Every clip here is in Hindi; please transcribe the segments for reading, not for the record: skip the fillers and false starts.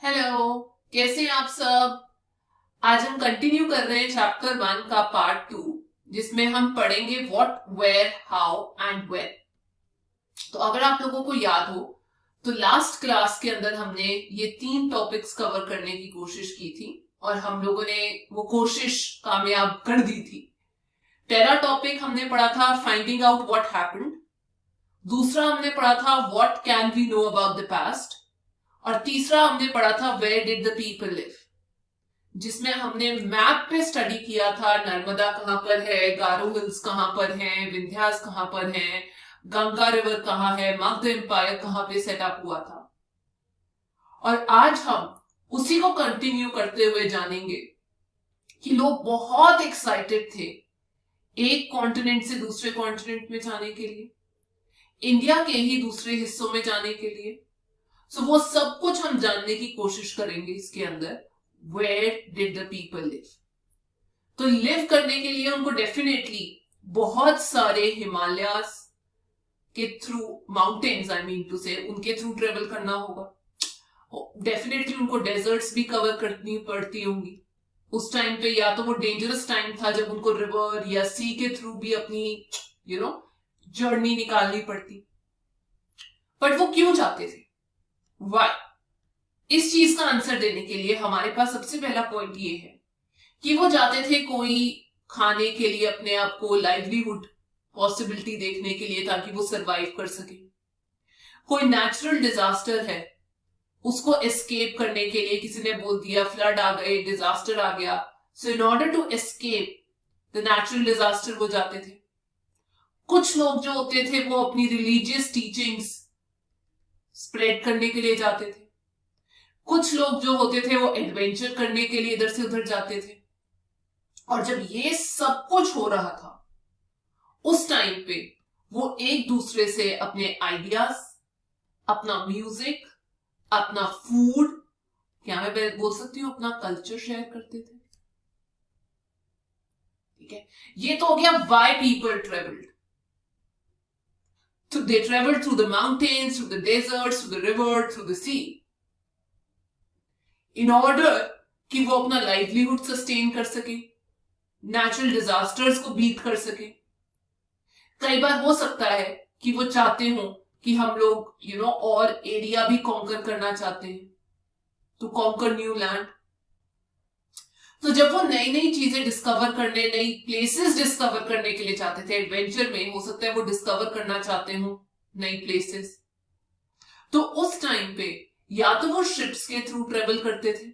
हेलो। कैसे हैं आप सब। आज हम कंटिन्यू कर रहे हैं चैप्टर 1 का पार्ट 2, जिसमें हम पढ़ेंगे what, where, how and when. तो अगर आप लोगों को याद हो तो लास्ट क्लास के अंदर हमने ये 3 टॉपिक्स कवर करने की कोशिश की थी और हम लोगों ने वो कोशिश कामयाब कर दी थी। पहला टॉपिक हमने पढ़ा था फाइंडिंग आउट व्हाट हैपेंड। दूसरा हमने पढ़ा था what can we know about the past. और तीसरा हमने पढ़ा था where did the people live, जिसमें हमने मैप पे स्टडी किया था नर्मदा कहां पर है, गारो हिल्स कहां पर हैं, विंध्यास कहां पर हैं, गंगा रिवर कहां है, मगध एम्पायर कहां पे सेटअप हुआ था। और आज हम उसी को कंटिन्यू करते हुए जानेंगे कि लोग बहुत एक्साइटेड थे एक कॉन्टिनेंट से दूसरे कॉन्टिनेंट में जाने के लिए, इंडिया के ही दूसरे हिस्सों में जाने के लिए। सो वो सब कुछ हम जानने की कोशिश करेंगे इसके अंदर। Where did the people live. तो लिव करने के लिए उनको डेफिनेटली बहुत सारे हिमालयास के through, mountains I mean to say, उनके थ्रू ट्रेवल करना होगा। डेफिनेटली उनको डेजर्ट्स भी कवर करनी पड़ती होंगी। उस टाइम पे या तो वो डेंजरस टाइम था जब उनको रिवर या सी के थ्रू भी अपनी जर्नी निकालनी पड़ती। बट वो क्यों चाहते थे, वाई? इस चीज का आंसर देने के लिए हमारे पास सबसे पहला पॉइंट ये है कि वो जाते थे कोई खाने के लिए, अपने आप को लाइवलीहुड पॉसिबिलिटी देखने के लिए, ताकि वो सरवाइव कर सके। कोई नेचुरल डिजास्टर है उसको एस्केप करने के लिए, किसी ने बोल दिया फ्लड आ गए, डिजास्टर आ गया, so in order to escape the natural disaster वो जाते थे। कुछ लोग जो होते थे वो अपनी रिलीजियस टीचिंग्स स्प्रेड करने के लिए जाते थे। कुछ लोग जो होते थे वो एडवेंचर करने के लिए इधर से उधर जाते थे। और जब ये सब कुछ हो रहा था उस टाइम पे वो एक दूसरे से अपने आइडियाज, अपना म्यूजिक, अपना फूड, क्या मैं बोल सकती हूँ अपना कल्चर शेयर करते थे। ठीक है, ये तो हो गया why people travelled. They travelled through the mountains, through the deserts, through the river, through the sea, in order कि वो अपना लाइवलीहुड सस्टेन कर सके, नेचुरल डिजास्टर्स को बीट कर सके। कई बार हो सकता है कि वो चाहते हो कि हम लोग और एरिया भी कॉन्कर करना चाहते हैं, टू कॉन्कर न्यू लैंड। तो जब वो नई नई चीजें डिस्कवर करने, नई प्लेसेस डिस्कवर करने के लिए चाहते थे, एडवेंचर में हो सकता है वो डिस्कवर करना चाहते हो नई प्लेसेस, तो उस टाइम पे या तो वो शिप्स के थ्रू ट्रेवल करते थे,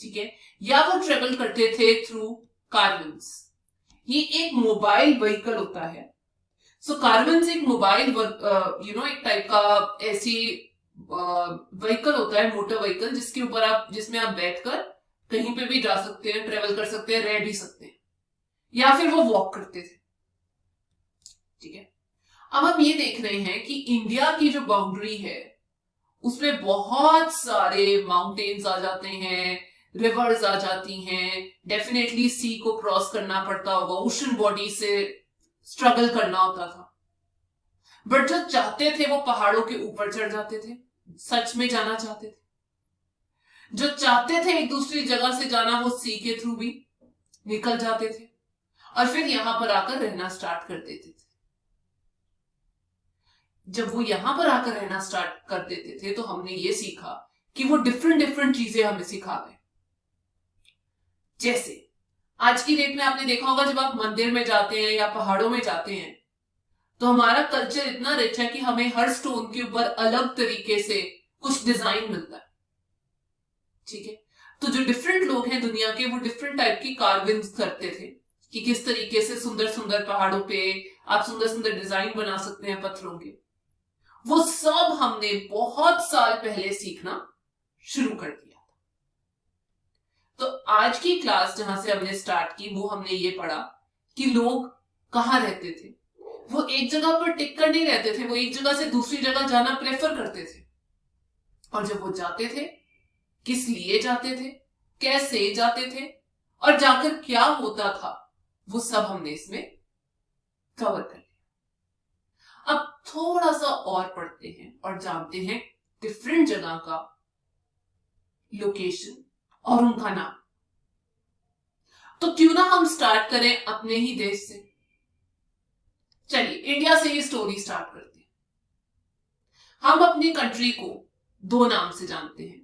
ठीक है, या वो ट्रेवल करते थे थ्रू कार्विन्स। ये एक मोबाइल व्हीकल होता है। सो कार्विन्स एक मोबाइल एक टाइप का ऐसी व्हीकल होता है, मोटर व्हीकल, जिसके ऊपर आप, जिसमें आप बैठकर कहीं पे भी जा सकते हैं, ट्रेवल कर सकते हैं, रह भी सकते हैं, या फिर वो वॉक करते थे। ठीक है, अब हम ये देख रहे हैं कि इंडिया की जो बाउंड्री है उसमें बहुत सारे माउंटेन्स आ जाते हैं, रिवर्स आ जाती हैं, डेफिनेटली सी को क्रॉस करना पड़ता होगा, ओशन बॉडी से स्ट्रगल करना होता था। बट जो चाहते थे वो पहाड़ों के ऊपर चढ़ जाते थे, सच में जाना चाहते थे। जो चाहते थे एक दूसरी जगह से जाना, वो सी के थ्रू भी निकल जाते थे और फिर यहां पर आकर रहना स्टार्ट कर देते थे। जब वो यहां पर आकर रहना स्टार्ट कर देते थे तो हमने ये सीखा कि वो डिफरेंट डिफरेंट चीजें हमें सिखा गए। जैसे आज की डेट में आपने देखा होगा, जब आप मंदिर में जाते हैं या पहाड़ों में जाते हैं तो हमारा कल्चर इतना रिच है कि हमें हर स्टोन के ऊपर अलग तरीके से कुछ डिजाइन मिलता है। ठीक है, तो जो डिफरेंट लोग हैं दुनिया के, वो डिफरेंट टाइप की कार्विंग्स करते थे कि किस तरीके से सुंदर सुंदर पहाड़ों पे आप सुंदर सुंदर डिजाइन बना सकते हैं पत्थरों के। वो सब हमने बहुत साल पहले सीखना शुरू कर दिया था। तो आज की क्लास जहां से हमने स्टार्ट की, वो हमने ये पढ़ा कि लोग कहां रहते थे। वो एक जगह पर टिक कर नहीं रहते थे, वो एक जगह से दूसरी जगह जाना प्रेफर करते थे। और जब वो जाते थे, किस लिए जाते थे, कैसे जाते थे, और जाकर क्या होता था, वो सब हमने इसमें कवर कर लिया। अब थोड़ा सा और पढ़ते हैं और जानते हैं डिफरेंट जगह का लोकेशन और उनका नाम। तो क्यों ना हम स्टार्ट करें अपने ही देश से। चलिए इंडिया से ये स्टोरी स्टार्ट करते हैं। हम अपनी कंट्री को दो नाम से जानते हैं,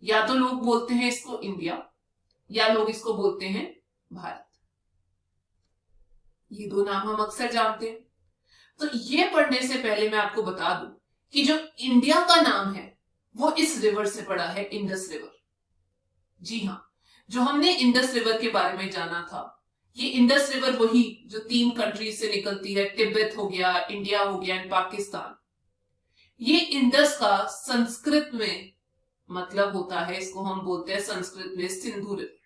या तो लोग बोलते हैं इसको इंडिया, या लोग इसको बोलते हैं भारत। ये दो नाम हम अक्सर जानते हैं। तो ये पढ़ने से पहले मैं आपको बता दूं कि जो इंडिया का नाम है वो इस रिवर से पड़ा है, इंडस रिवर। जी हां, जो हमने इंडस रिवर के बारे में जाना था, ये इंडस रिवर वही जो 3 कंट्रीज से निकलती है, तिब्बत हो गया, इंडिया हो गया एंड पाकिस्तान। ये इंडस का संस्कृत में मतलब होता है, इसको हम बोलते हैं संस्कृत में सिंधु रिवर।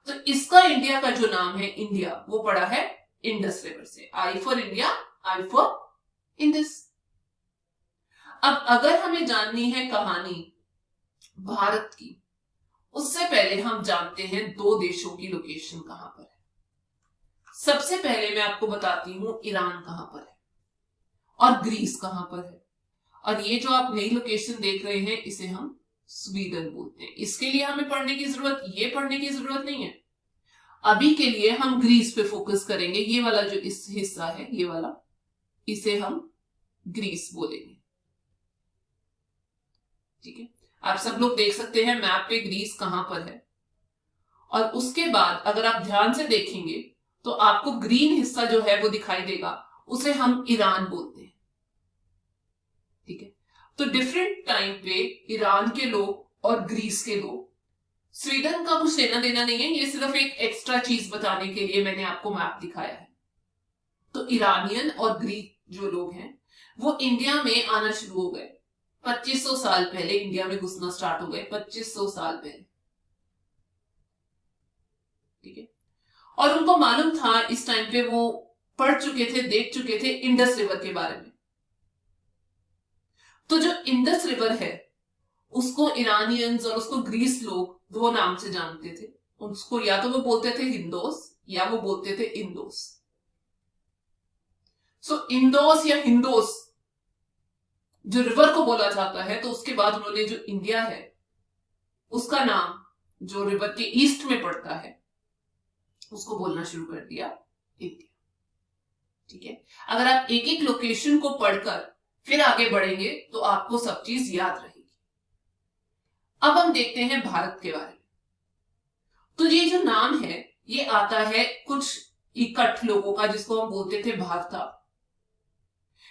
तो इसका इंडिया का जो नाम है इंडिया, वो पड़ा है इंडस रिवर से। I for India, I for Indus. अब अगर हमें जाननी है कहानी भारत की, उससे पहले हम जानते हैं दो देशों की लोकेशन कहां पर है। सबसे पहले मैं आपको बताती हूं ईरान कहां पर है और ग्रीस कहां पर है। और ये जो आप नई लोकेशन देख रहे हैं, इसे हम स्वीडन बोलते हैं। इसके लिए हमें पढ़ने की जरूरत नहीं है। अभी के लिए हम ग्रीस पे फोकस करेंगे। ये वाला जो इस हिस्सा है, ये वाला, इसे हम ग्रीस बोलेंगे। ठीक है, आप सब लोग देख सकते हैं मैप पे ग्रीस कहां पर है। और उसके बाद अगर आप ध्यान से देखेंगे तो आपको ग्रीन हिस्सा जो है वो दिखाई देगा, उसे हम ईरान बोलते हैं। ठीक है, तो डिफरेंट टाइम पे ईरान के लोग और ग्रीस के लोग, स्वीडन का कुछ लेना देना नहीं है, ये सिर्फ एक एक्स्ट्रा चीज बताने के लिए मैंने आपको मैप दिखाया है। तो ईरानियन और ग्रीक जो लोग हैं वो इंडिया में आना शुरू हो गए 2500 साल पहले। इंडिया में घुसना स्टार्ट हो गए 2500 साल पहले। ठीक है, और उनको मालूम था, इस टाइम पे वो पढ़ चुके थे, देख चुके थे इंडस रिवर के बारे में। तो जो इंडस रिवर है उसको ईरानियंस और उसको ग्रीस लोग दो नाम से जानते थे। उसको या तो वो बोलते थे हिंदोस या वो बोलते थे इंदोस। सो इंदोस या हिंदोस जो रिवर को बोला जाता है, तो उसके बाद उन्होंने जो इंडिया है उसका नाम जो रिवर के ईस्ट में पड़ता है उसको बोलना शुरू कर दिया इंडिया। ठीक है, अगर आप एक एक लोकेशन को पढ़कर फिर आगे बढ़ेंगे तो आपको सब चीज याद रहेगी। अब हम देखते हैं भारत के बारे में। तो ये जो नाम है ये आता है कुछ इकट्ठ लोगों का, जिसको हम बोलते थे भारता।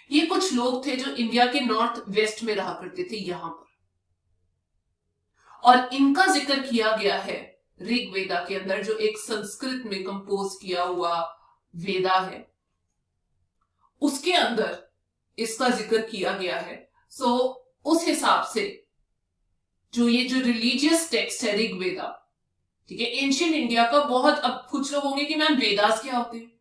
ये कुछ लोग थे जो इंडिया के नॉर्थ वेस्ट में रहा करते थे यहां पर, और इनका जिक्र किया गया है ऋग्वेदा के अंदर, जो एक संस्कृत में कंपोज किया हुआ वेदा है, उसके अंदर इसका जिक्र किया गया है। सो उस हिसाब से जो ये जो रिलीजियस टेक्स्ट है ऋग्वेदा, ठीक है, एंशियंट इंडिया का बहुत, अब कुछ लोग होंगे कि मैम वेदास क्या होते हैं,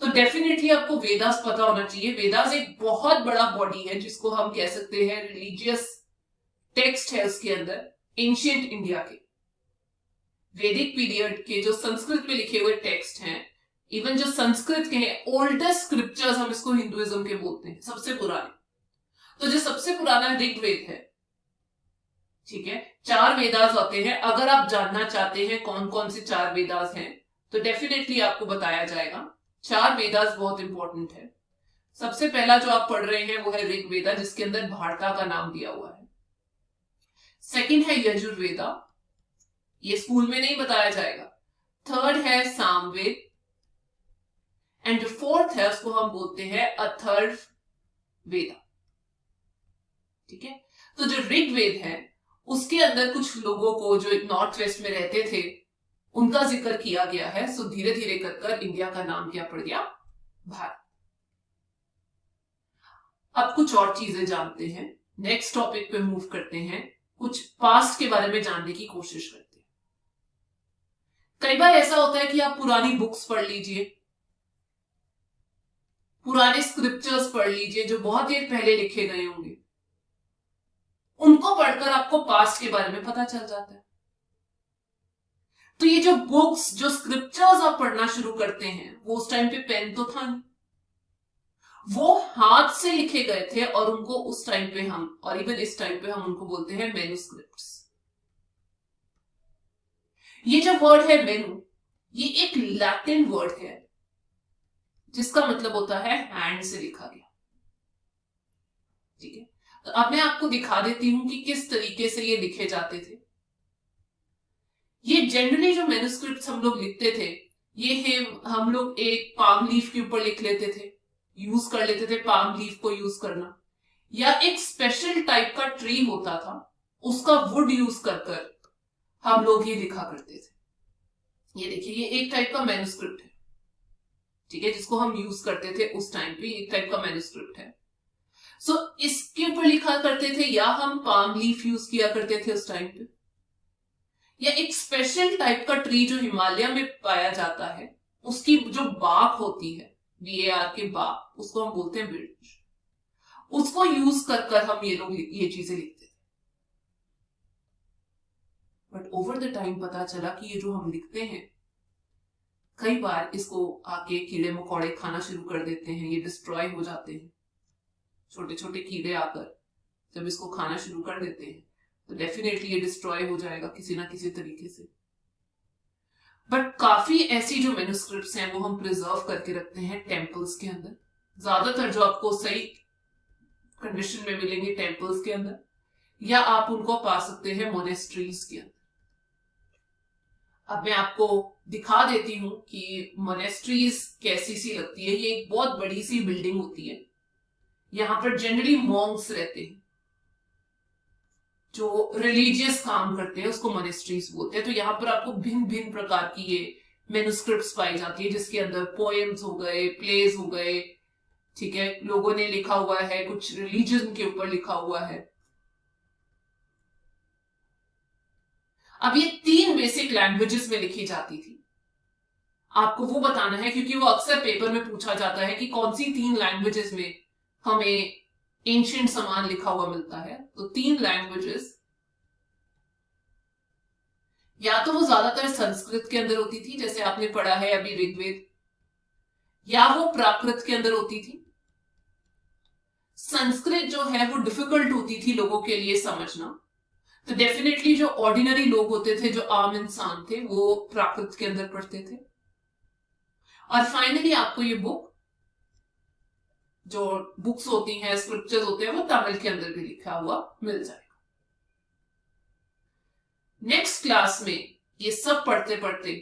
तो डेफिनेटली आपको वेदास पता होना चाहिए। वेदास एक बहुत बड़ा बॉडी है जिसको हम कह सकते हैं रिलीजियस टेक्स्ट है उसके अंदर एंशियंट इंडिया के, वैदिक पीरियड के जो संस्कृत में लिखे हुए टेक्स्ट हैं, इवन जो संस्कृत के हैं ओल्डेस्ट स्क्रिप्चर्स, हम इसको हिंदुइज्म के बोलते हैं, सबसे पुराने। तो जो सबसे पुराना ऋग्वेद है, ठीक है, 4 वेदास होते हैं। अगर आप जानना चाहते हैं कौन कौन से 4 वेदास हैं तो डेफिनेटली आपको बताया जाएगा। 4 वेदास बहुत इंपॉर्टेंट है। सबसे पहला जो आप पढ़ रहे हैं वो है ऋग्वेदा, जिसके अंदर भारता का नाम दिया हुआ है। सेकंड है यजुर्वेदा, ये स्कूल में नहीं बताया जाएगा। थर्ड है सामवेद, एंड फोर्थ है उसको हम बोलते हैं अथर्ववेदा। ठीक है, तो जो ऋग्वेद है उसके अंदर कुछ लोगों को जो नॉर्थ वेस्ट में रहते थे उनका जिक्र किया गया है। सो धीरे धीरे कर इंडिया का नाम क्या पड़ गया, भारत। अब कुछ और चीजें जानते हैं, नेक्स्ट टॉपिक पे मूव करते हैं, कुछ पास्ट के बारे में जानने की कोशिश करते हैं। कई बार ऐसा होता है कि आप पुरानी बुक्स पढ़ लीजिए, पुराने स्क्रिप्चर्स पढ़ लीजिए जो बहुत देर पहले लिखे गए होंगे, उनको पढ़कर आपको पास्ट के बारे में पता चल जाता है। तो ये जो बुक्स, जो स्क्रिप्चर्स आप पढ़ना शुरू करते हैं, वो उस टाइम पे पेन तो था नहीं, वो हाथ से लिखे गए थे और उनको उस टाइम पे हम, और इवन इस टाइम पे हम उनको बोलते हैं मैन्युस्क्रिप्ट्स। ये जो वर्ड है मेनू, ये एक लैटिन वर्ड है जिसका मतलब होता है हैंड से लिखा गया। ठीक है, तो अब मैं आपको दिखा देती हूं कि किस तरीके से ये लिखे जाते थे। ये जनरली जो मैन्युस्क्रिप्ट्स हम लोग लिखते थे, ये है हम लोग एक पाम लीफ के ऊपर लिख लेते थे, यूज कर लेते थे पाम लीफ को यूज करना, या एक स्पेशल टाइप का ट्री होता था उसका वुड यूज कर कर हम लोग ये लिखा करते थे। ये देखिए, ये एक टाइप का मैन्युस्क्रिप्ट है, ठीक है, जिसको हम यूज करते थे उस टाइम पे, एक टाइप का मैन्युस्क्रिप्ट है। सो इसके ऊपर लिखा करते थे, या हम पाम लीफ यूज किया करते थे उस टाइम पे, या एक स्पेशल टाइप का ट्री जो हिमालय में पाया जाता है उसकी जो बाक होती है, VAR के बाक, उसको हम बोलते हैं बिर्च, उसको यूज कर कर हम ये लोग ये चीजें लिखते थे। बट ओवर द टाइम पता चला कि ये जो हम लिखते हैं, कई बार इसको आके कीड़े मकोड़े खाना शुरू कर देते हैं, ये डिस्ट्रॉय हो जाते हैं। छोटे छोटे कीड़े आकर जब इसको खाना शुरू कर देते हैं तो डेफिनेटली ये डिस्ट्रॉय हो जाएगा किसी ना किसी तरीके से। बट काफी ऐसी जो मैन्युस्क्रिप्ट्स हैं वो हम प्रिजर्व करके रखते हैं टेम्पल्स के अंदर। ज्यादातर जो आपको सही कंडीशन में मिलेंगे टेम्पल्स के अंदर, या आप उनको पा सकते हैं मोनेस्ट्रीज के अंदर। अब मैं आपको दिखा देती हूं कि मोनेस्ट्रीज कैसी सी लगती है। ये एक बहुत बड़ी सी बिल्डिंग होती है, यहां पर जनरली मॉन्क्स रहते हैं जो रिलीजियस काम करते हैं, उसको मोनेस्ट्रीज बोलते हैं। तो यहाँ पर आपको भिन्न भिन्न प्रकार की ये मैन्युस्क्रिप्ट्स पाई जाती है, जिसके अंदर पोएम्स हो गए, प्लेज हो गए, ठीक है, लोगों ने लिखा हुआ है, कुछ रिलीजन के ऊपर लिखा हुआ है। अब ये 3 बेसिक लैंग्वेजेस में लिखी जाती थी। आपको वो बताना है, क्योंकि वो अक्सर पेपर में पूछा जाता है कि कौन सी 3 लैंग्वेजेस में हमें एंशिएंट सामान लिखा हुआ मिलता है। तो 3 लैंग्वेजेस, या तो वो ज्यादातर संस्कृत के अंदर होती थी, जैसे आपने पढ़ा है अभी ऋग्वेद, या वो प्राकृत के अंदर होती थी। संस्कृत जो है वो डिफिकल्ट होती थी लोगों के लिए समझना, तो डेफिनेटली जो ऑर्डिनरी लोग होते थे, जो आम इंसान थे, वो प्राकृत के अंदर पढ़ते थे। और फाइनली आपको ये बुक, जो बुक्स होती हैं, स्क्रिप्चर्स होते हैं, वो तमिल के अंदर भी लिखा हुआ मिल जाएगा। नेक्स्ट क्लास में ये सब पढ़ते पढ़ते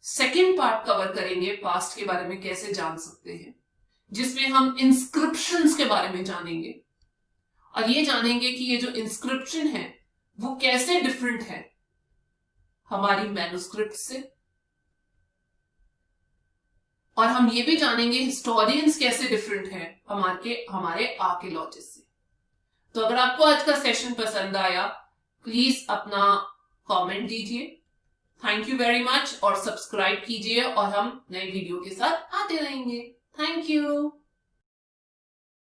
सेकेंड पार्ट कवर करेंगे, पास्ट के बारे में कैसे जान सकते हैं, जिसमें हम इंस्क्रिप्शंस के बारे में जानेंगे, और ये जानेंगे कि ये जो इंस्क्रिप्शन है वो कैसे डिफरेंट है हमारी मैन्युस्क्रिप्ट से, और हम ये भी जानेंगे हिस्टोरियंस कैसे डिफरेंट हैं हमारे आर्कियोलॉजिस्ट से। तो अगर आपको आज का सेशन पसंद आया, प्लीज अपना कमेंट दीजिए। थैंक यू वेरी मच, और सब्सक्राइब कीजिए, और हम नए वीडियो के साथ आते रहेंगे। Thank you.